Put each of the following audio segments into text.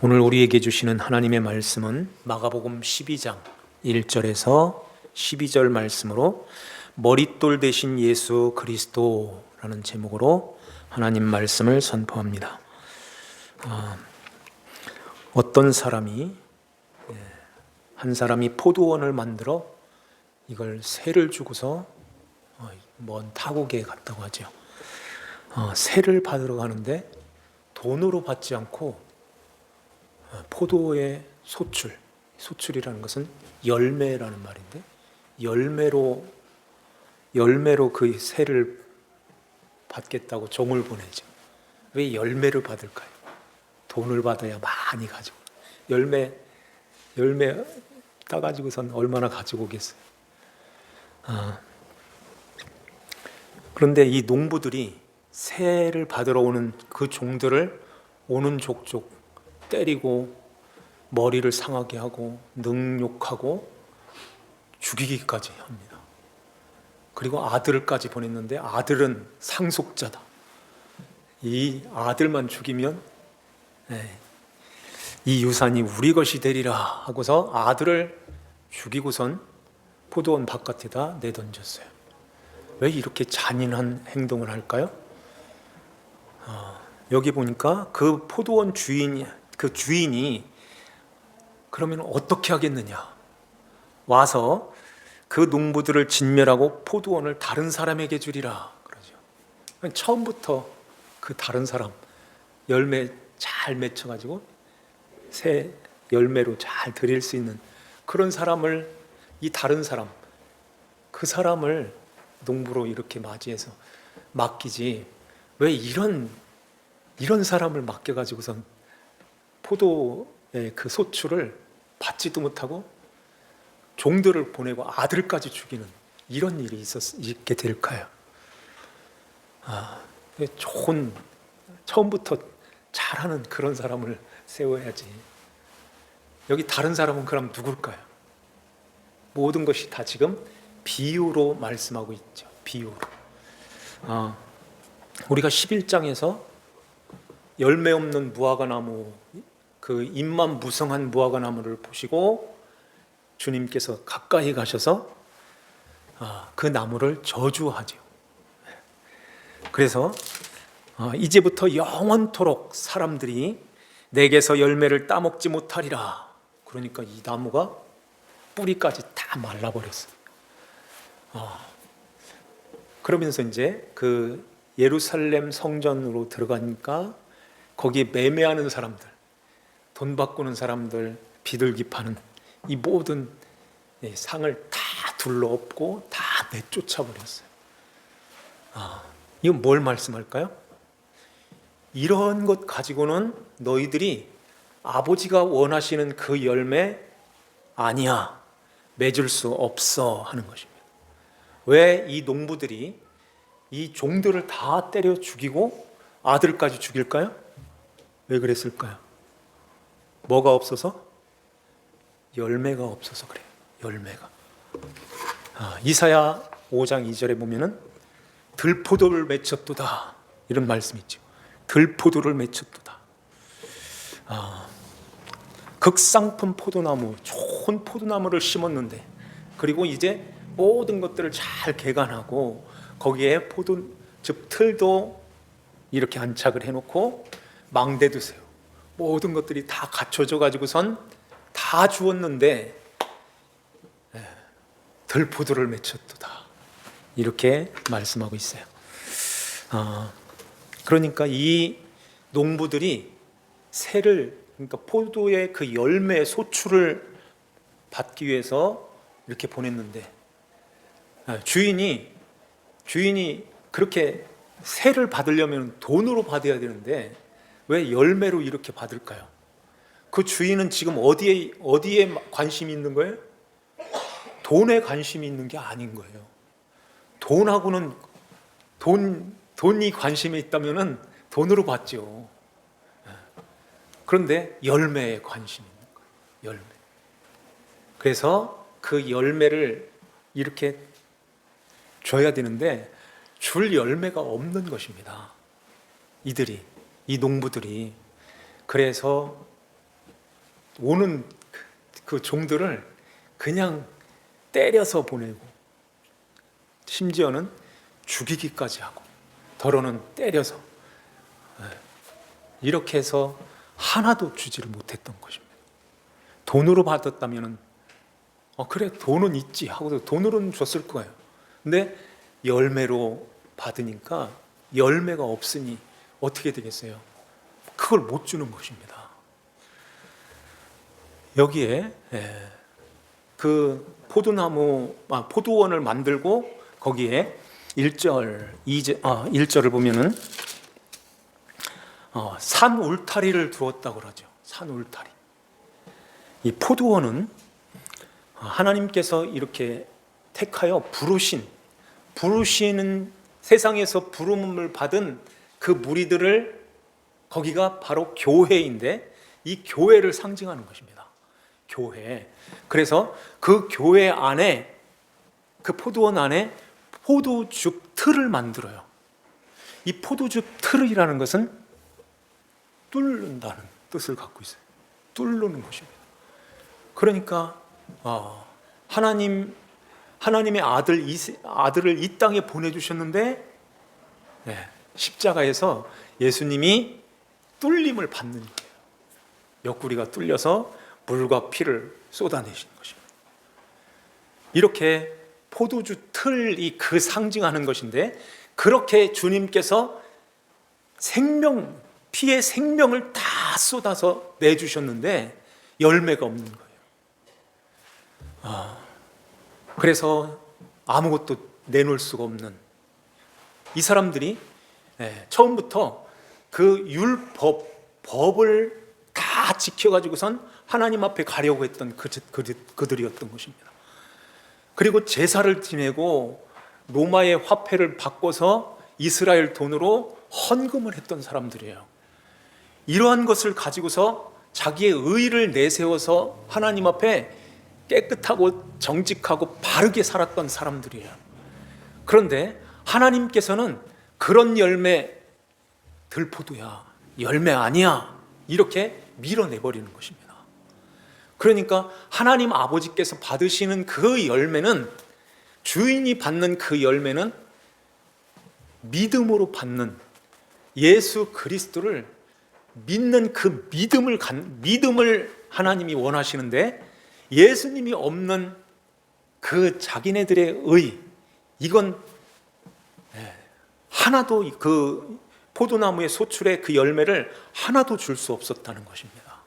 오늘 우리에게 주시는 하나님의 말씀은 마가복음 12장 1절에서 12절 말씀으로 머릿돌 대신 예수 그리스도라는 제목으로 하나님 말씀을 선포합니다. 어떤 사람이 한 사람이 포도원을 만들어 이걸 세를 주고서 먼 타국에 갔다고 하죠. 세를 받으러 가는데 돈으로 받지 않고 포도의 소출이라는 것은 열매라는 말인데 열매로 그 세를 받겠다고 종을 보내죠. 왜 열매를 받을까요? 돈을 받아야 많이 가지고 열매 따가지고선 얼마나 가지고 오겠어요. 그런데 이 농부들이 세를 받으러 오는 그 종들을 오는 족족 때리고 머리를 상하게 하고 능욕하고 죽이기까지 합니다. 그리고 아들까지 보냈는데 아들은 상속자다. 이 아들만 죽이면 이 유산이 우리 것이 되리라 하고서 아들을 죽이고선 포도원 바깥에다 내던졌어요. 왜 이렇게 잔인한 행동을 할까요? 여기 보니까 그 포도원 주인이 그러면 어떻게 하겠느냐? 와서 그 농부들을 진멸하고 포도원을 다른 사람에게 주리라 그러죠. 처음부터 그 다른 사람 열매 잘 맺혀가지고 새 열매로 잘 드릴 수 있는 그런 사람을 이 다른 사람 그 사람을 농부로 이렇게 맞이해서 맡기지 왜 이런 사람을 맡겨가지고선 포도의 그 소출을 받지도 못하고 종들을 보내고 아들까지 죽이는 이런 일이 있게 될까요? 좋은 처음부터 잘하는 그런 사람을 세워야지. 여기 다른 사람은 그럼 누굴까요? 모든 것이 다 지금 비유로 말씀하고 있죠. 비유로. 우리가 11장에서 열매 없는 무화과나무, 그 잎만 무성한 무화과나무를 보시고 주님께서 가까이 가셔서 그 나무를 저주하죠. 그래서 이제부터 영원토록 사람들이 내게서 열매를 따먹지 못하리라. 그러니까 이 나무가 뿌리까지 다 말라버렸어요. 그러면서 이제 그 예루살렘 성전으로 들어가니까 거기에 매매하는 사람들, 돈 바꾸는 사람들, 비둘기 파는 이 모든 상을 다 둘러엎고 다 내쫓아 버렸어요. 이건 뭘 말씀할까요? 이런 것 가지고는 너희들이 아버지가 원하시는 그 열매 아니야, 맺을 수 없어 하는 것입니다. 왜 이 농부들이 이 종들을 다 때려 죽이고 아들까지 죽일까요? 왜 그랬을까요? 뭐가 없어서? 열매가 없어서 그래요. 열매가. 이사야 5장 2절에 보면은 들포도를 맺혔도다 이런 말씀이 있죠. 들포도를 맺혔도다. 극상품 포도나무, 좋은 포도나무를 심었는데 그리고 이제 모든 것들을 잘 개간하고 거기에 즉 틀도 이렇게 안착을 해놓고 망대도 세우고 모든 것들이 다 갖춰져 가지고선 다 주었는데 들포도를 맺혔도다 이렇게 말씀하고 있어요. 그러니까 이 농부들이 그러니까 포도의 그 열매 소출을 받기 위해서 이렇게 보냈는데 주인이 그렇게 세를 받으려면 돈으로 받아야 되는데 왜 열매로 이렇게 받을까요? 그 주인은 지금 어디에 관심이 있는 거예요? 돈에 관심이 있는 게 아닌 거예요. 돈이 관심이 있다면은 돈으로 받죠. 그런데 열매에 관심이 있는 거예요. 열매. 그래서 그 열매를 이렇게 줘야 되는데 줄 열매가 없는 것입니다. 이 농부들이. 그래서 오는 그 종들을 그냥 때려서 보내고 심지어는 죽이기까지 하고 더러는 때려서 이렇게 해서 하나도 주지를 못했던 것입니다. 돈으로 받았다면 그래 돈은 있지 하고도 돈으로는 줬을 거예요. 근데 열매로 받으니까 열매가 없으니 어떻게 되겠어요? 그걸 못 주는 것입니다. 여기에 그 포도원을 만들고 거기에 1절을 보면은 산 울타리를 두었다고 그러죠. 산 울타리. 이 포도원은 하나님께서 이렇게 택하여 부르시는 세상에서 부름을 받은 그 무리들을 거기가 바로 교회인데 이 교회를 상징하는 것입니다. 교회. 그래서 그 교회 안에 그 포도원 안에 포도즙 틀을 만들어요. 이 포도즙 틀이라는 것은 뚫는다는 뜻을 갖고 있어요. 뚫는 것입니다. 그러니까 하나님의 아들을 이 땅에 보내주셨는데 십자가에서 예수님이 뚫림을 받는 거예요. 옆구리가 뚫려서 물과 피를 쏟아내시는 것입니다. 이렇게 포도주 틀이 그 상징하는 것인데 그렇게 주님께서 피의 생명을 다 쏟아서 내주셨는데 열매가 없는 거예요. 그래서 아무것도 내놓을 수가 없는 이 사람들이 처음부터 그 법을 다 지켜가지고선 하나님 앞에 가려고 했던 그들이었던 것입니다. 그리고 제사를 지내고 로마의 화폐를 바꿔서 이스라엘 돈으로 헌금을 했던 사람들이에요. 이러한 것을 가지고서 자기의 의의를 내세워서 하나님 앞에 깨끗하고 정직하고 바르게 살았던 사람들이에요. 그런데 하나님께서는 그런 열매 들포도야, 열매 아니야 이렇게 밀어내버리는 것입니다. 그러니까 하나님 아버지께서 받으시는 그 열매는, 주인이 받는 그 열매는 믿음으로 받는, 예수 그리스도를 믿는 그 믿음을 하나님이 원하시는데, 예수님이 없는 그 자기네들의 이건 하나도, 그 포도나무의 소출의 그 열매를 하나도 줄 수 없었다는 것입니다.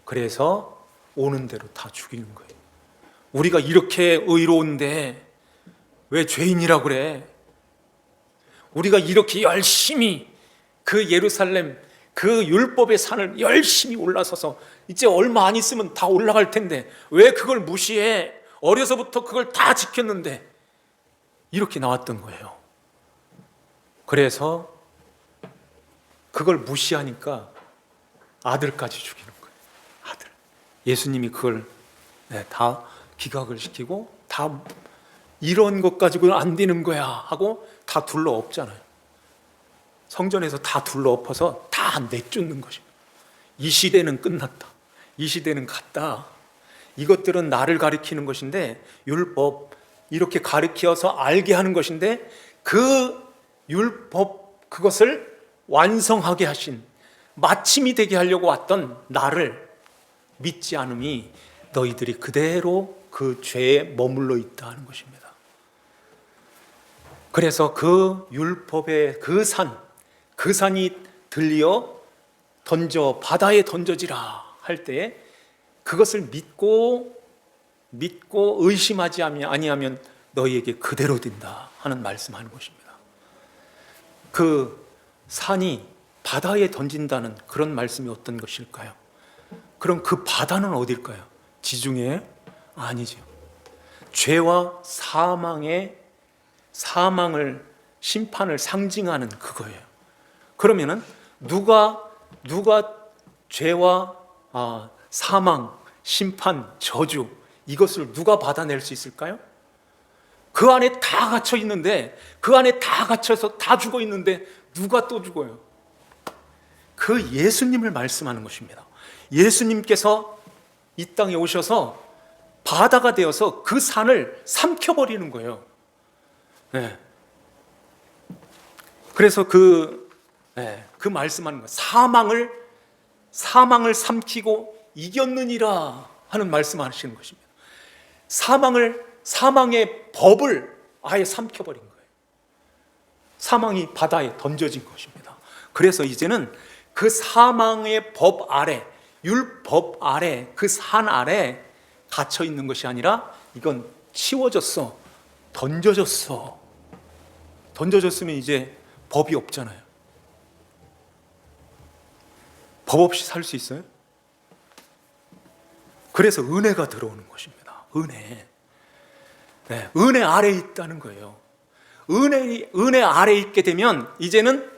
그래서 오는 대로 다 죽이는 거예요. 우리가 이렇게 의로운데 왜 죄인이라고 그래? 우리가 이렇게 열심히 그 예루살렘 그 율법의 산을 열심히 올라서서 이제 얼마 안 있으면 다 올라갈 텐데 왜 그걸 무시해? 어려서부터 그걸 다 지켰는데, 이렇게 나왔던 거예요. 그래서 그걸 무시하니까 아들까지 죽이는 거예요. 아들. 예수님이 그걸 다 기각을 시키고, 다 이런 것 가지고는 안 되는 거야 하고 다 둘러 엎잖아요. 성전에서 다 둘러 엎어서 다 내쫓는 것입니다. 이 시대는 끝났다. 이 시대는 갔다. 이것들은 나를 가리키는 것인데, 율법 이렇게 가리켜서 알게 하는 것인데, 그 율법 그것을 완성하게 하신, 마침이 되게 하려고 왔던 나를 믿지 않음이 너희들이 그대로 그 죄에 머물러 있다 하는 것입니다. 그래서 그 율법의 그 산이 들려 바다에 던져지라 할 때에 그것을 믿고 의심하지 아니하면 너희에게 그대로 된다 하는 말씀하는 것입니다. 그 산이 바다에 던진다는 그런 말씀이 어떤 것일까요? 그럼 그 바다는 어딜까요? 지중해? 아니죠. 죄와 심판을 상징하는 그거예요. 그러면은 누가 죄와 사망, 심판, 저주 이것을 누가 받아낼 수 있을까요? 그 안에 다 갇혀 있는데, 그 안에 다 갇혀서 다 죽어 있는데 누가 또 죽어요? 그 예수님을 말씀하는 것입니다. 예수님께서 이 땅에 오셔서 바다가 되어서 그 산을 삼켜버리는 거예요. 네. 그래서 그 말씀하는 거예요. 사망을 삼키고 이겼느니라 하는 말씀하시는 것입니다. 사망의 법을 아예 삼켜버린 거예요. 사망이 바다에 던져진 것입니다. 그래서 이제는 그 사망의 법 아래, 율법 아래, 그 산 아래 갇혀 있는 것이 아니라 이건 치워졌어. 던져졌어. 던져졌으면 이제 법이 없잖아요. 법 없이 살 수 있어요? 그래서 은혜가 들어오는 것입니다. 은혜. 네, 은혜 아래에 있다는 거예요. 은혜 아래에 있게 되면 이제는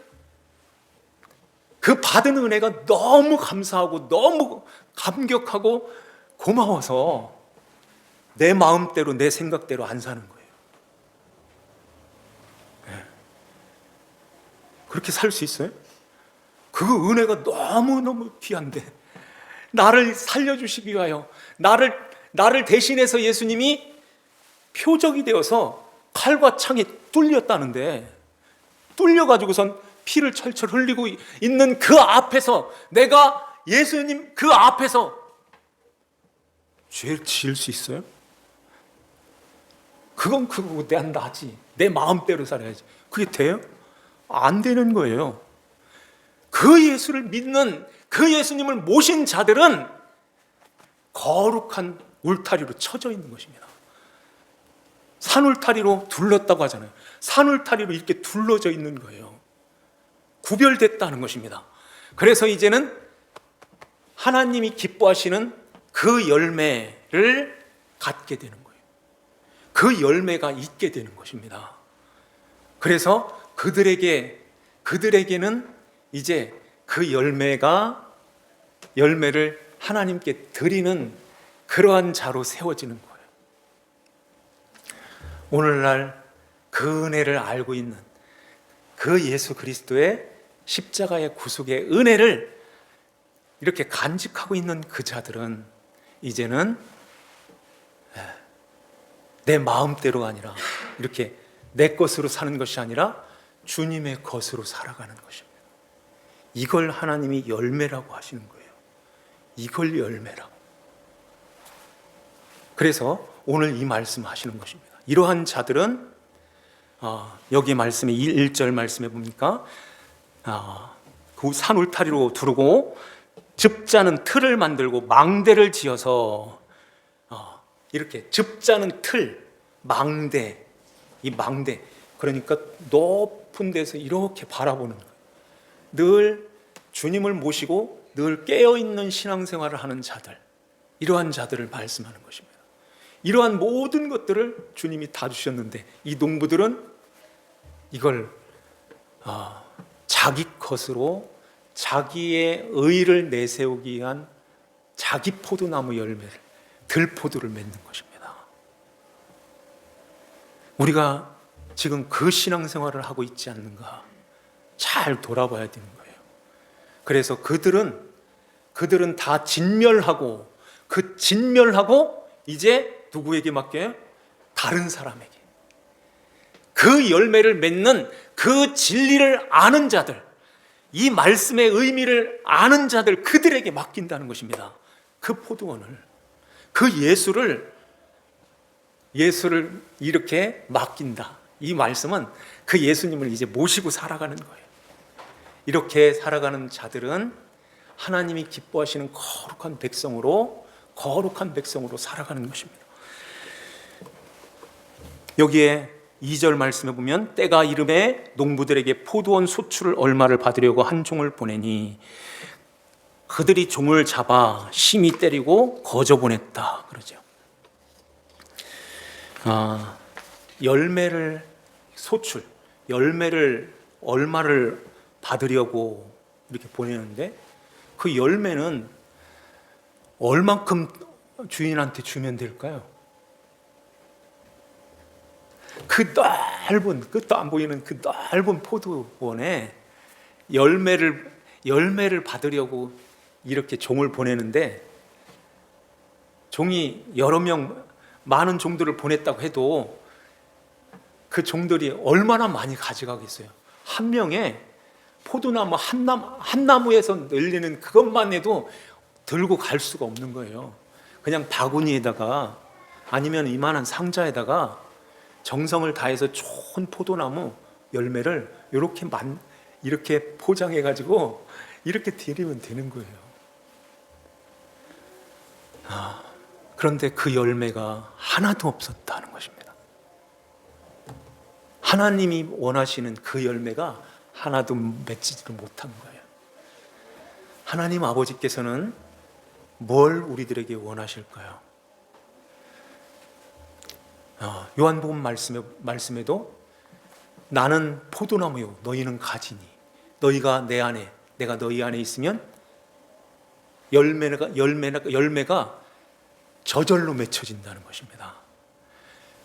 그 받은 은혜가 너무 감사하고 너무 감격하고 고마워서 내 마음대로 내 생각대로 안 사는 거예요. 네. 그렇게 살 수 있어요? 그 은혜가 너무너무 귀한데 나를 살려주시기 위하여 나를 대신해서 예수님이 표적이 되어서 칼과 창에 뚫렸다는데, 뚫려가지고선 피를 철철 흘리고 있는 그 앞에서 내가 예수님 그 앞에서 죄를 지을 수 있어요? 그건 그거고 난 나지. 내 마음대로 살아야지. 그게 돼요? 안 되는 거예요. 그 예수를 믿는, 그 예수님을 모신 자들은 거룩한 울타리로 쳐져 있는 것입니다. 산울타리로 둘렀다고 하잖아요. 산울타리로 이렇게 둘러져 있는 거예요. 구별됐다는 것입니다. 그래서 이제는 하나님이 기뻐하시는 그 열매를 갖게 되는 거예요. 그 열매가 있게 되는 것입니다. 그래서 그들에게는 이제 그 열매를 하나님께 드리는 그러한 자로 세워지는 거예요. 오늘날 그 은혜를 알고 있는 그 예수 그리스도의 십자가의 구속의 은혜를 이렇게 간직하고 있는 그 자들은 이제는 내 마음대로 아니라 이렇게 내 것으로 사는 것이 아니라 주님의 것으로 살아가는 것입니다. 이걸 하나님이 열매라고 하시는 거예요. 이걸 열매라고. 그래서 오늘 이 말씀 하시는 것입니다. 이러한 자들은 여기 말씀에 1절 말씀에 보니까 그 산 울타리로 두르고 즙자는 틀을 만들고 망대를 지어서 이렇게 즙자는 틀, 망대, 이 망대, 그러니까 높은 데서 이렇게 바라보는 거예요. 늘 주님을 모시고 늘 깨어있는 신앙생활을 하는 자들, 이러한 자들을 말씀하는 것입니다. 이러한 모든 것들을 주님이 다 주셨는데 이 농부들은 이걸 자기 것으로 자기의 의를 내세우기 위한 자기 포도나무 열매를, 들포도를 맺는 것입니다. 우리가 지금 그 신앙생활을 하고 있지 않는가 잘 돌아봐야 되는 거예요. 그래서 그들은 다 진멸하고 이제 누구에게 맡겨요? 다른 사람에게. 그 열매를 맺는 그 진리를 아는 자들, 이 말씀의 의미를 아는 자들, 그들에게 맡긴다는 것입니다. 그 포도원을, 그 예수를 이렇게 맡긴다. 이 말씀은 그 예수님을 이제 모시고 살아가는 거예요. 이렇게 살아가는 자들은 하나님이 기뻐하시는 거룩한 백성으로 살아가는 것입니다. 여기에 2절 말씀에 보면 때가 이름에 농부들에게 포도원 소출을 얼마를 받으려고 한 종을 보내니 그들이 종을 잡아 심히 때리고 거저 보냈다 그러죠. 열매를 얼마를 받으려고 이렇게 보내는데 그 열매는 얼만큼 주인한테 주면 될까요? 그 넓은, 끝도 안 보이는 그 넓은 포도원에 열매를 받으려고 이렇게 종을 보내는데 종이 여러 명, 많은 종들을 보냈다고 해도 그 종들이 얼마나 많이 가져가겠어요? 한 명의 포도나무 한 나무에서 열리는 그것만 해도 들고 갈 수가 없는 거예요. 그냥 바구니에다가 아니면 이만한 상자에다가 정성을 다해서 좋은 포도나무 열매를 이렇게 포장해 가지고 이렇게 드리면 되는 거예요. 그런데 그 열매가 하나도 없었다는 것입니다. 하나님이 원하시는 그 열매가 하나도 맺지를 못한 거예요. 하나님 아버지께서는 뭘 우리들에게 원하실까요? 요한복음 말씀에도 나는 포도나무요 너희는 가지니 너희가 내 안에 내가 너희 안에 있으면 열매가 저절로 맺혀진다는 것입니다.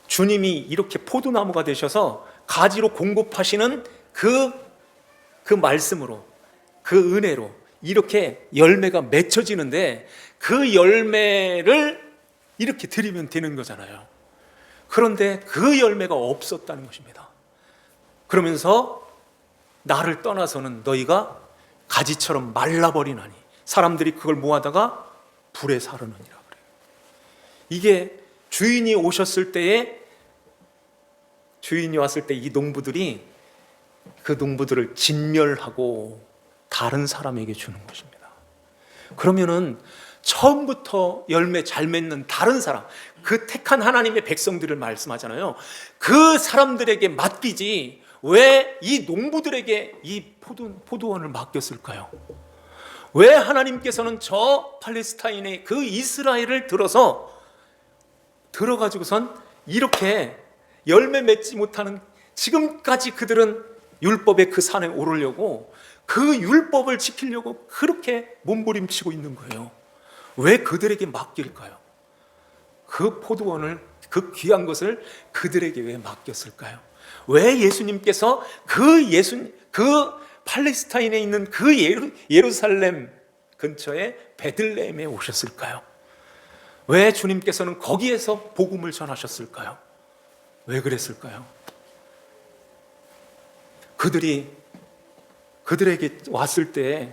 주님이 이렇게 포도나무가 되셔서 가지로 공급하시는 그 말씀으로 그 은혜로 이렇게 열매가 맺혀지는데 그 열매를 이렇게 드리면 되는 거잖아요. 그런데 그 열매가 없었다는 것입니다. 그러면서 나를 떠나서는 너희가 가지처럼 말라버리나니 사람들이 그걸 모아다가 불에 사르느니라 그래요. 이게 주인이 왔을 때 이 농부들이 그 농부들을 진멸하고 다른 사람에게 주는 것입니다. 그러면은 처음부터 열매 잘 맺는 다른 사람, 그 택한 하나님의 백성들을 말씀하잖아요. 그 사람들에게 맡기지 왜 이 농부들에게 이 포도원을 맡겼을까요? 왜 하나님께서는 저 팔레스타인의 그 이스라엘을 들어가지고선 이렇게 열매 맺지 못하는 지금까지 그들은 율법의 그 산에 오르려고 그 율법을 지키려고 그렇게 몸부림치고 있는 거예요. 왜 그들에게 맡길까요? 그 포도원을, 그 귀한 것을 그들에게 왜 맡겼을까요? 왜 예수님께서 그 팔레스타인에 있는 그 예루살렘 근처에 베들레헴에 오셨을까요? 왜 주님께서는 거기에서 복음을 전하셨을까요? 왜 그랬을까요? 그들에게 왔을 때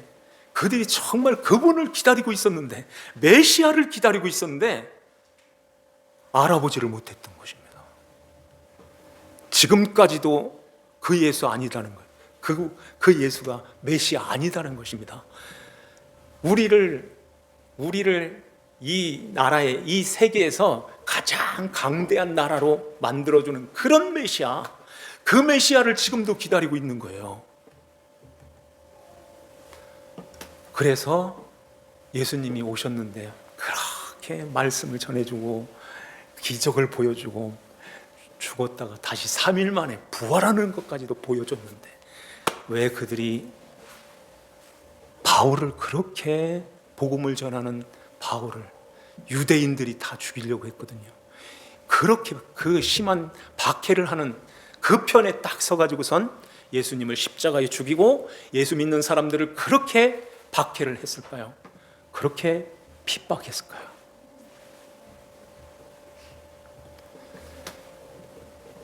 그들이 정말 그분을 기다리고 있었는데, 메시아를 기다리고 있었는데 알아보지를 못했던 것입니다. 지금까지도 그 예수 아니라는 거예요. 그 예수가 메시아 아니다는 것입니다. 우리를 이 나라에, 이 세계에서 가장 강대한 나라로 만들어주는 그런 메시아, 그 메시아를 지금도 기다리고 있는 거예요. 그래서 예수님이 오셨는데 그렇게 말씀을 전해주고 기적을 보여주고 죽었다가 다시 3일 만에 부활하는 것까지도 보여줬는데 왜 그들이 바울을, 그렇게 복음을 전하는 바울을 유대인들이 다 죽이려고 했거든요. 그렇게 그 심한 박해를 하는 그 편에 딱 서가지고선 예수님을 십자가에 죽이고 예수 믿는 사람들을 그렇게 박해를 했을까요? 그렇게 핍박했을까요?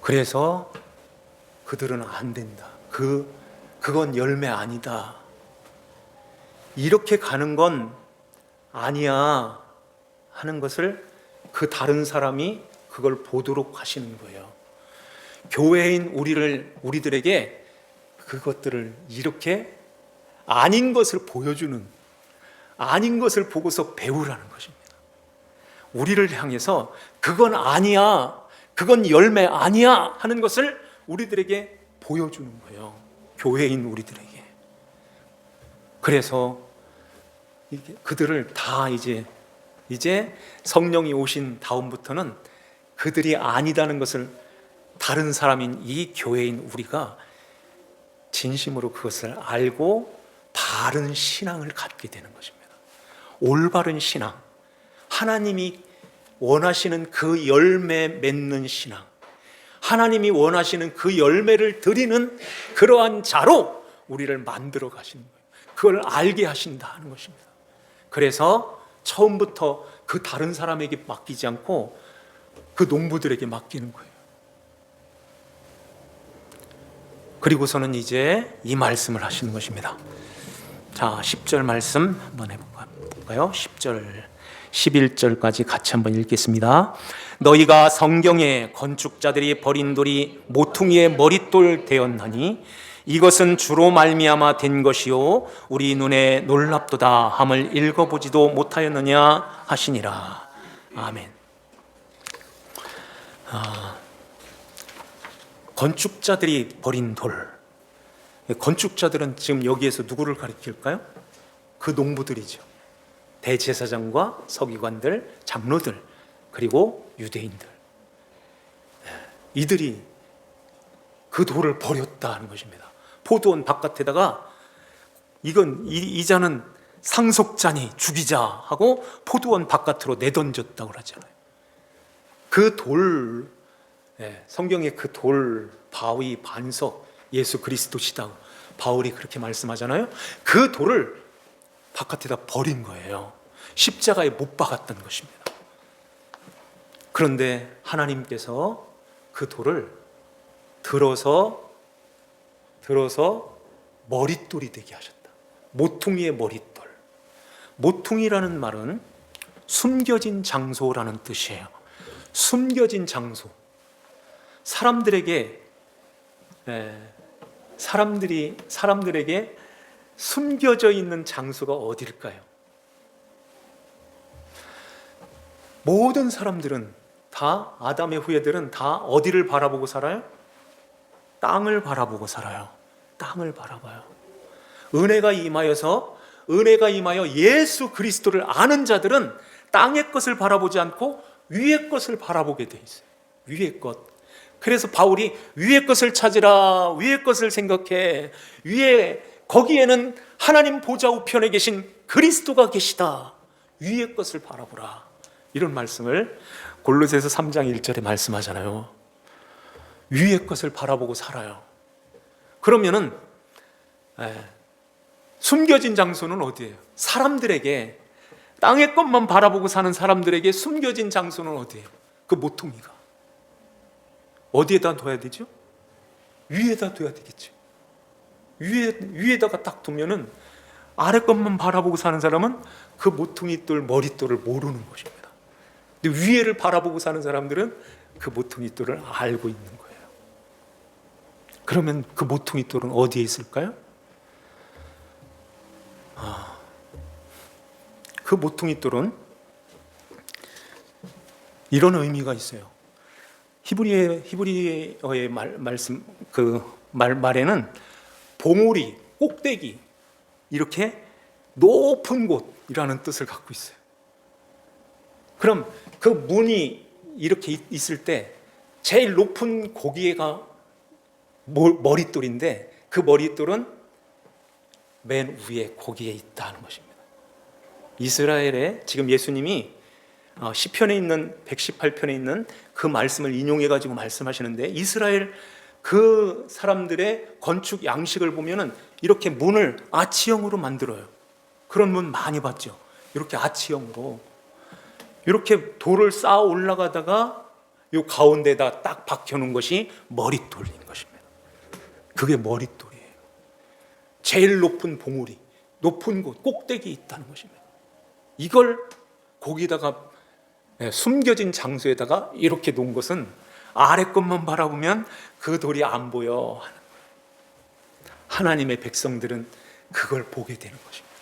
그래서 그들은 안 된다. 그건 열매 아니다. 이렇게 가는 건 아니야 하는 것을 그 다른 사람이 그걸 보도록 하시는 거예요. 교회인 우리들에게 그것들을 이렇게 아닌 것을 보여주는, 아닌 것을 보고서 배우라는 것입니다. 우리를 향해서 그건 아니야, 그건 열매 아니야 하는 것을 우리들에게 보여주는 거예요. 교회인 우리들에게. 그래서 그들을 다 이제 성령이 오신 다음부터는 그들이 아니다는 것을 다른 사람인 이 교회인 우리가 진심으로 그것을 알고 바른 신앙을 갖게 되는 것입니다. 올바른 신앙, 하나님이 원하시는 그 열매 맺는 신앙, 하나님이 원하시는 그 열매를 드리는 그러한 자로 우리를 만들어 가시는 거예요. 그걸 알게 하신다 하는 것입니다. 그래서 처음부터 그 다른 사람에게 맡기지 않고 그 농부들에게 맡기는 거예요. 그리고서는 이제 이 말씀을 하시는 것입니다. 자, 10절 말씀 한번 해볼까요? 10절, 11절까지 같이 한번 읽겠습니다. 너희가 성경에 건축자들이 버린 돌이 모퉁이의 머릿돌 되었나니 이것은 주로 말미암아 된 것이요 우리 눈에 놀랍도다 함을 읽어보지도 못하였느냐 하시니라. 아멘. 건축자들이 버린 돌. 건축자들은 지금 여기에서 누구를 가리킬까요? 그 농부들이죠. 대제사장과 서기관들, 장로들, 그리고 유대인들. 이들이 그 돌을 버렸다 하는 것입니다. 포도원 바깥에다가 이건 이 잔은 상속자니 죽이자 하고 포도원 바깥으로 내던졌다고 그러잖아요. 그 돌, 성경에 그 돌, 바위, 반석, 예수 그리스도시다. 바울이 그렇게 말씀하잖아요. 그 돌을 바깥에다 버린 거예요. 십자가에 못 박았던 것입니다. 그런데 하나님께서 그 돌을 들어서 머릿돌이 되게 하셨다. 모퉁이의 머릿돌. 모퉁이라는 말은 숨겨진 장소라는 뜻이에요. 숨겨진 장소. 사람들에게 숨겨져 있는 장소가 어디일까요? 모든 사람들은 다, 아담의 후예들은 다 어디를 바라보고 살아요? 땅을 바라보고 살아요. 땅을 바라봐요. 은혜가 임하여 예수 그리스도를 아는 자들은 땅의 것을 바라보지 않고 위의 것을 바라보게 돼 있어요. 위의 것. 그래서 바울이 위의 것을 찾으라, 위의 것을 생각해, 거기에는 하나님 보좌 우편에 계신 그리스도가 계시다. 위의 것을 바라보라. 이런 말씀을 골로새서 3장 1절에 말씀하잖아요. 위의 것을 바라보고 살아요. 그러면은 숨겨진 장소는 어디예요? 사람들에게, 땅의 것만 바라보고 사는 사람들에게 숨겨진 장소는 어디예요? 그 모퉁이가 어디에다 둬야 되죠? 위에다 둬야 되겠죠. 위에다가 딱 두면은 아래 것만 바라보고 사는 사람은 그 모퉁이 돌, 머릿돌을 모르는 것입니다. 근데 위에를 바라보고 사는 사람들은 그 모퉁이 돌을 알고 있는 거예요. 그러면 그 모퉁이 돌은 어디에 있을까요? 그 모퉁이 돌은 이런 의미가 있어요. 히브리어의 말씀, 말에는 봉우리, 꼭대기, 이렇게 높은 곳이라는 뜻을 갖고 있어요. 그럼 그 문이 이렇게 있을 때 제일 높은 고기가 머릿돌인데 그 머릿돌은 맨 위에 거기에 있다는 것입니다. 이스라엘에 지금 예수님이 시편에 있는 118편에 있는 그 말씀을 인용해 가지고 말씀하시는데, 이스라엘 그 사람들의 건축 양식을 보면은 이렇게 문을 아치형으로 만들어요. 그런 문 많이 봤죠. 이렇게 아치형으로 이렇게 돌을 쌓아 올라가다가 이 가운데다 딱 박혀 놓은 것이 머릿돌인 것입니다. 그게 머릿돌이에요. 제일 높은 봉우리, 높은 곳, 꼭대기에 있다는 것입니다. 이걸 거기다가 숨겨진 장소에다가 이렇게 놓은 것은 아래 것만 바라보면 그 돌이 안 보여 하는 거예요. 하나님의 백성들은 그걸 보게 되는 것입니다.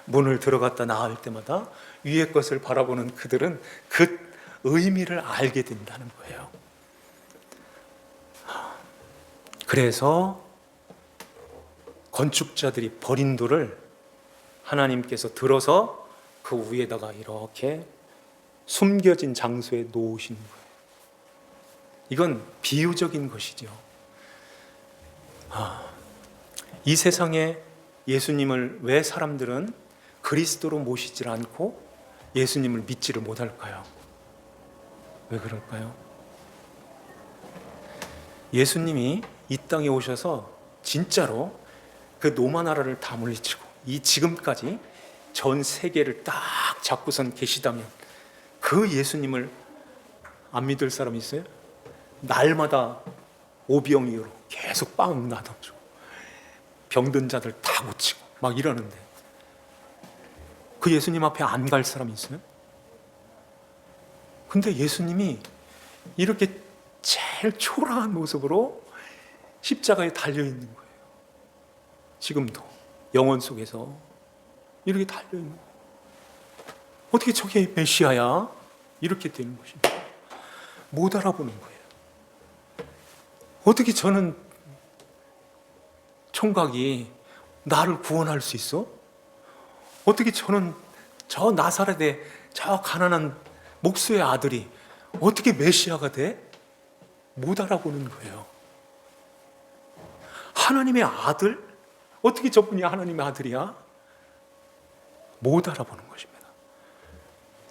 문을 들어갔다 나올 때마다 위의 것을 바라보는 그들은 그 의미를 알게 된다는 거예요. 그래서 건축자들이 버린 돌을 하나님께서 들어서 그 위에다가 이렇게 숨겨진 장소에 놓으시는 거예요. 이건 비유적인 것이죠. 이 세상에 예수님을 왜 사람들은 그리스도로 모시질 않고 예수님을 믿지를 못할까요? 왜 그럴까요? 예수님이 이 땅에 오셔서 진짜로 그 로마 나라를 다 물리치고 이 지금까지 전 세계를 딱 잡고선 계시다면 그 예수님을 안 믿을 사람 있어요? 날마다 오병이어로 계속 빵 나눠주고 병든 자들 다 고치고 막 이러는데 그 예수님 앞에 안 갈 사람 있어요? 근데 예수님이 이렇게 제일 초라한 모습으로 십자가에 달려있는 거예요. 지금도 영혼 속에서 이렇게 달려있는 거예요. 어떻게 저게 메시아야? 이렇게 되는 것입니다. 못 알아보는 거예요. 어떻게 저는 총각이 나를 구원할 수 있어? 어떻게 저는 저 나사렛의 저 가난한 목수의 아들이 어떻게 메시아가 돼? 못 알아보는 거예요. 하나님의 아들? 어떻게 저분이 하나님의 아들이야? 못 알아보는 것입니다.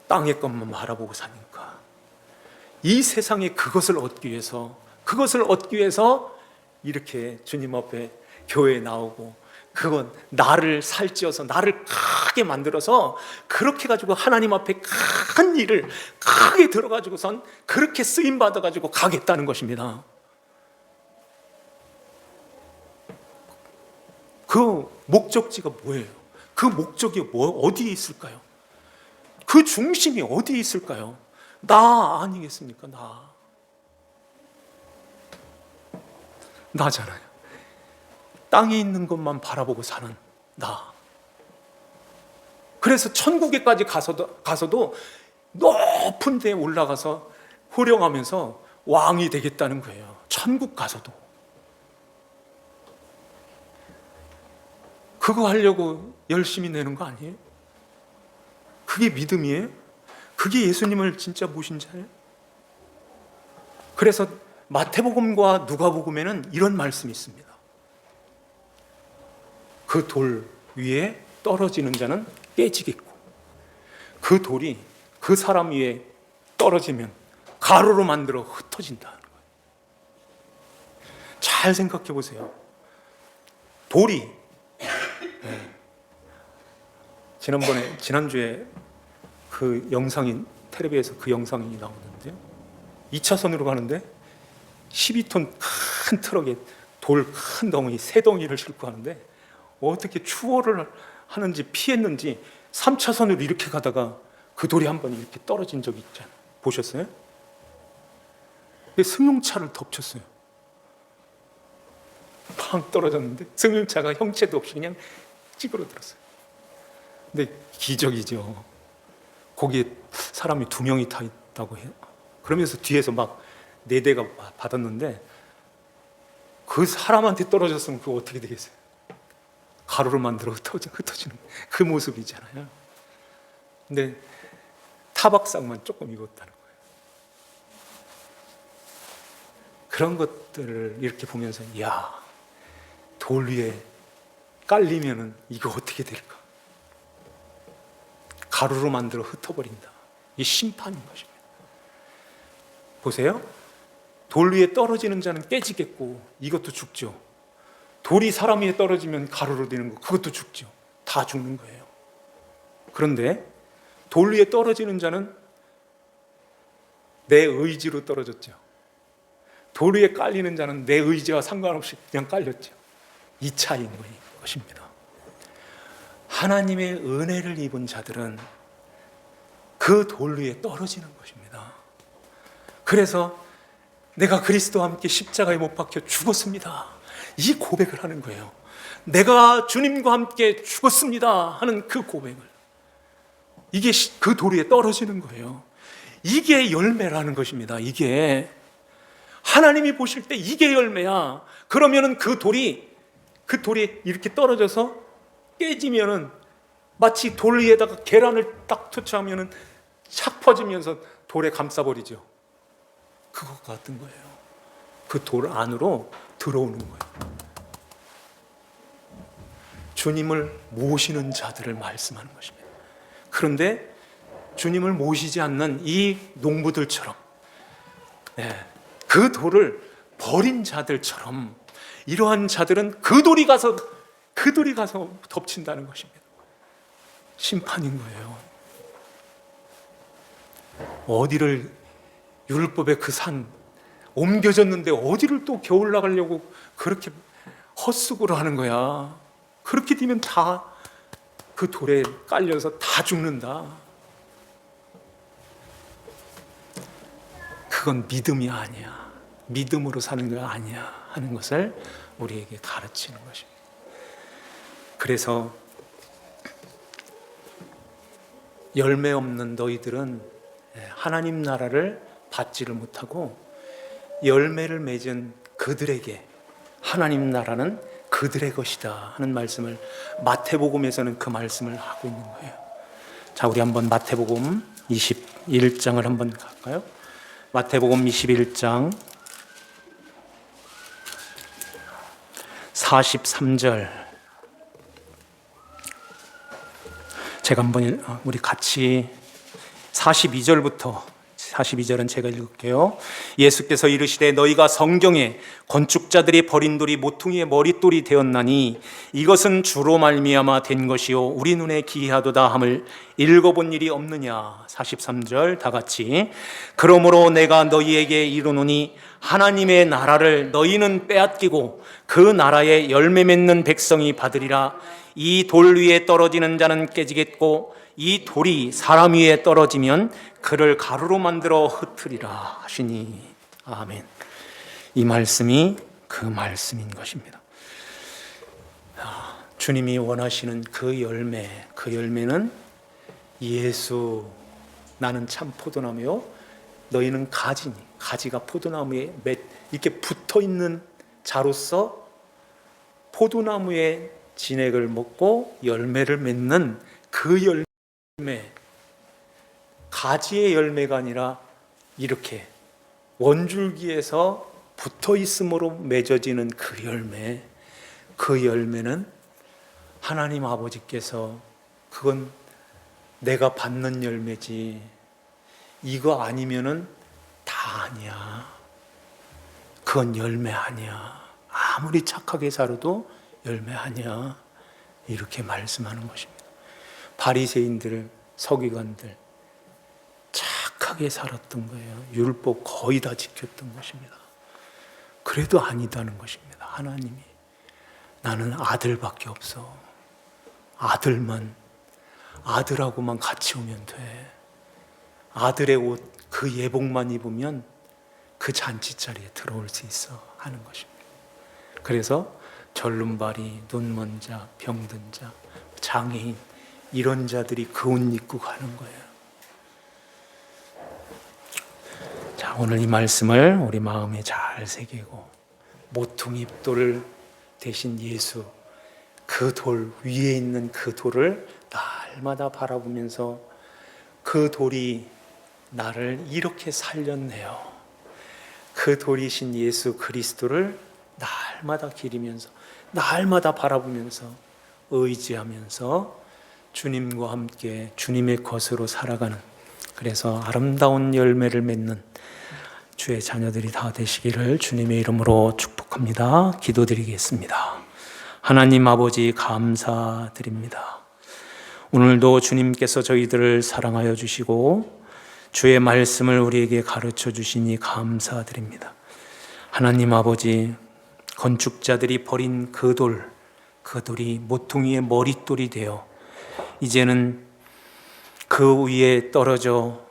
땅의 것만 바라보고 사니까. 이 세상에 그것을 얻기 위해서 이렇게 주님 앞에 교회에 나오고 그건 나를 살찌어서 나를 크게 만들어서 그렇게 가지고 하나님 앞에 큰 일을 크게 들어가지고선 그렇게 쓰임 받아가지고 가겠다는 것입니다. 그 목적지가 뭐예요? 그 목적이 어디에 있을까요? 그 중심이 어디에 있을까요? 나 아니겠습니까? 나잖아요. 땅에 있는 것만 바라보고 사는 나. 그래서 천국에까지 가서도 높은 데에 올라가서 호령하면서 왕이 되겠다는 거예요. 천국 가서도. 그거 하려고 열심히 내는 거 아니에요? 그게 믿음이에요? 그게 예수님을 진짜 모신 자예요? 그래서 마태복음과 누가복음에는 이런 말씀이 있습니다. 그 돌 위에 떨어지는 자는 깨지겠고 그 돌이 그 사람 위에 떨어지면 가루로 만들어 흩어진다는 거예요. 잘 생각해 보세요. 돌이 지난주에 그 영상이 텔레비에서 그 영상이 나오는데요. 2차선으로 가는데 12톤 큰 트럭에 돌 큰 덩이, 세 덩이를 싣고 가는데 어떻게 추월을 하는지 피했는지 3차선으로 이렇게 가다가 그 돌이 한 번 이렇게 떨어진 적이 있잖아요. 보셨어요? 승용차를 덮쳤어요. 팡 떨어졌는데 승용차가 형체도 없이 그냥 찌그러들었어요. 근데 기적이죠. 거기에 사람이 2명이 타 있다고 해요. 그러면서 뒤에서 막 4대가 받았는데 그 사람한테 떨어졌으면 그거 어떻게 되겠어요? 가루로 만들어 흩어지는 그 모습이잖아요. 근데 타박상만 조금 입었다는 거예요. 그런 것들을 이렇게 보면서 야, 돌 위에 깔리면은 이거 어떻게 될까? 가루로 만들어 흩어버린다. 이 심판인 것입니다. 보세요. 돌 위에 떨어지는 자는 깨지겠고 이것도 죽죠. 돌이 사람 위에 떨어지면 가루로 되는 거 그것도 죽죠. 다 죽는 거예요. 그런데 돌 위에 떨어지는 자는 내 의지로 떨어졌죠. 돌 위에 깔리는 자는 내 의지와 상관없이 그냥 깔렸죠. 이 차이인 것입니다. 하나님의 은혜를 입은 자들은 그 돌 위에 떨어지는 것입니다. 그래서 내가 그리스도와 함께 십자가에 못 박혀 죽었습니다. 이 고백을 하는 거예요. 내가 주님과 함께 죽었습니다 하는 그 고백을. 이게 그 돌 위에 떨어지는 거예요. 이게 열매라는 것입니다. 이게 하나님이 보실 때 이게 열매야. 그러면은 그 돌이 이렇게 떨어져서 깨지면은 마치 돌 위에다가 계란을 딱 투척하면은 착 퍼지면서 돌에 감싸버리죠. 그것 같은 거예요. 그 돌 안으로 들어오는 거예요. 주님을 모시는 자들을 말씀하는 것입니다. 그런데 주님을 모시지 않는 이 농부들처럼 그 돌을 버린 자들처럼 이러한 자들은 그 돌이 가서 덮친다는 것입니다. 심판인 거예요. 어디를 율법의 그 산 옮겨졌는데 어디를 또 겨울 나가려고 그렇게 헛수고를 하는 거야. 그렇게 되면 다 그 돌에 깔려서 다 죽는다. 그건 믿음이 아니야. 믿음으로 사는 거 아니야 하는 것을 우리에게 가르치는 것입니다. 그래서 열매 없는 너희들은 하나님 나라를 받지를 못하고, 열매를 맺은 그들에게 하나님 나라는 그들의 것이다 하는 말씀을 마태복음에서는 그 말씀을 하고 있는 거예요. 자, 우리 한번 마태복음 21장을 한번 갈까요? 마태복음 21장 43절. 제가 한번 우리 같이 42절은 제가 읽을게요. 예수께서 이르시되 너희가 성경에 건축자들이 버린 돌이 모퉁이의 머릿돌이 되었나니 이것은 주로 말미암아 된 것이요 우리 눈에 기이하도다 함을 읽어본 일이 없느냐. 43절 다 같이. 그러므로 내가 너희에게 이르노니 하나님의 나라를 너희는 빼앗기고 그 나라의 열매 맺는 백성이 받으리라. 이 돌 위에 떨어지는 자는 깨지겠고 이 돌이 사람 위에 떨어지면 그를 가루로 만들어 흩으리라 하시니. 아멘. 이 말씀이 그 말씀인 것입니다. 주님이 원하시는 그 열매는 예수, 나는 참 포도나무요 너희는 가지니, 가지가 포도나무에 이렇게 붙어있는 자로서 포도나무의 진액을 먹고 열매를 맺는 그 열매, 가지의 열매가 아니라 이렇게 원줄기에서 붙어 있음으로 맺어지는 그 열매, 그 열매는 하나님 아버지께서 그건 내가 받는 열매지, 이거 아니면은 다 아니야, 그건 열매 아니야, 아무리 착하게 살아도 열매 아니야, 이렇게 말씀하는 것입니다. 바리새인들, 서기관들 착하게 살았던 거예요. 율법 거의 다 지켰던 것입니다. 그래도 아니다는 것입니다. 하나님이 나는 아들밖에 없어, 아들하고만 같이 오면 돼, 아들의 옷 그 예복만 입으면 그 잔치 자리에 들어올 수 있어 하는 것입니다. 그래서 절름발이, 눈먼 자, 병든 자, 장애인 이런 자들이 그 옷 입고 가는 거예요. 자, 오늘 이 말씀을 우리 마음에 잘 새기고 모퉁이 돌을 대신 예수, 그 돌 위에 있는 그 돌을 날마다 바라보면서 그 돌이 나를 이렇게 살렸네요, 그 돌이신 예수 그리스도를 날마다 기리면서 날마다 바라보면서 의지하면서 주님과 함께 주님의 것으로 살아가는, 그래서 아름다운 열매를 맺는 주의 자녀들이 다 되시기를 주님의 이름으로 축복합니다. 기도드리겠습니다. 하나님 아버지 감사드립니다. 오늘도 주님께서 저희들을 사랑하여 주시고 주의 말씀을 우리에게 가르쳐 주시니 감사드립니다. 하나님 아버지, 건축자들이 버린 그 돌이 모퉁이의 머릿돌이 되어 이제는 그 위에 떨어져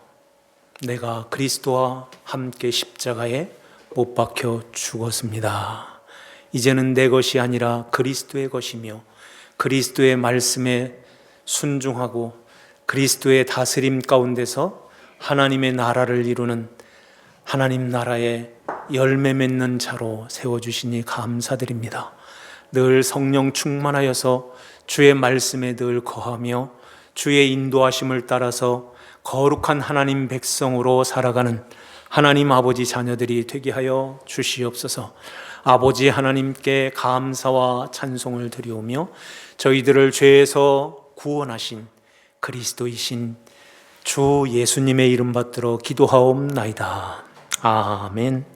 내가 그리스도와 함께 십자가에 못 박혀 죽었습니다. 이제는 내 것이 아니라 그리스도의 것이며 그리스도의 말씀에 순종하고 그리스도의 다스림 가운데서 하나님의 나라를 이루는 하나님 나라의 열매 맺는 자로 세워주시니 감사드립니다. 늘 성령 충만하여서 주의 말씀에 늘 거하며 주의 인도하심을 따라서 거룩한 하나님 백성으로 살아가는 하나님 아버지 자녀들이 되게 하여 주시옵소서. 아버지 하나님께 감사와 찬송을 드리오며 저희들을 죄에서 구원하신 그리스도이신 주 예수님의 이름 받들어 기도하옵나이다. 아멘.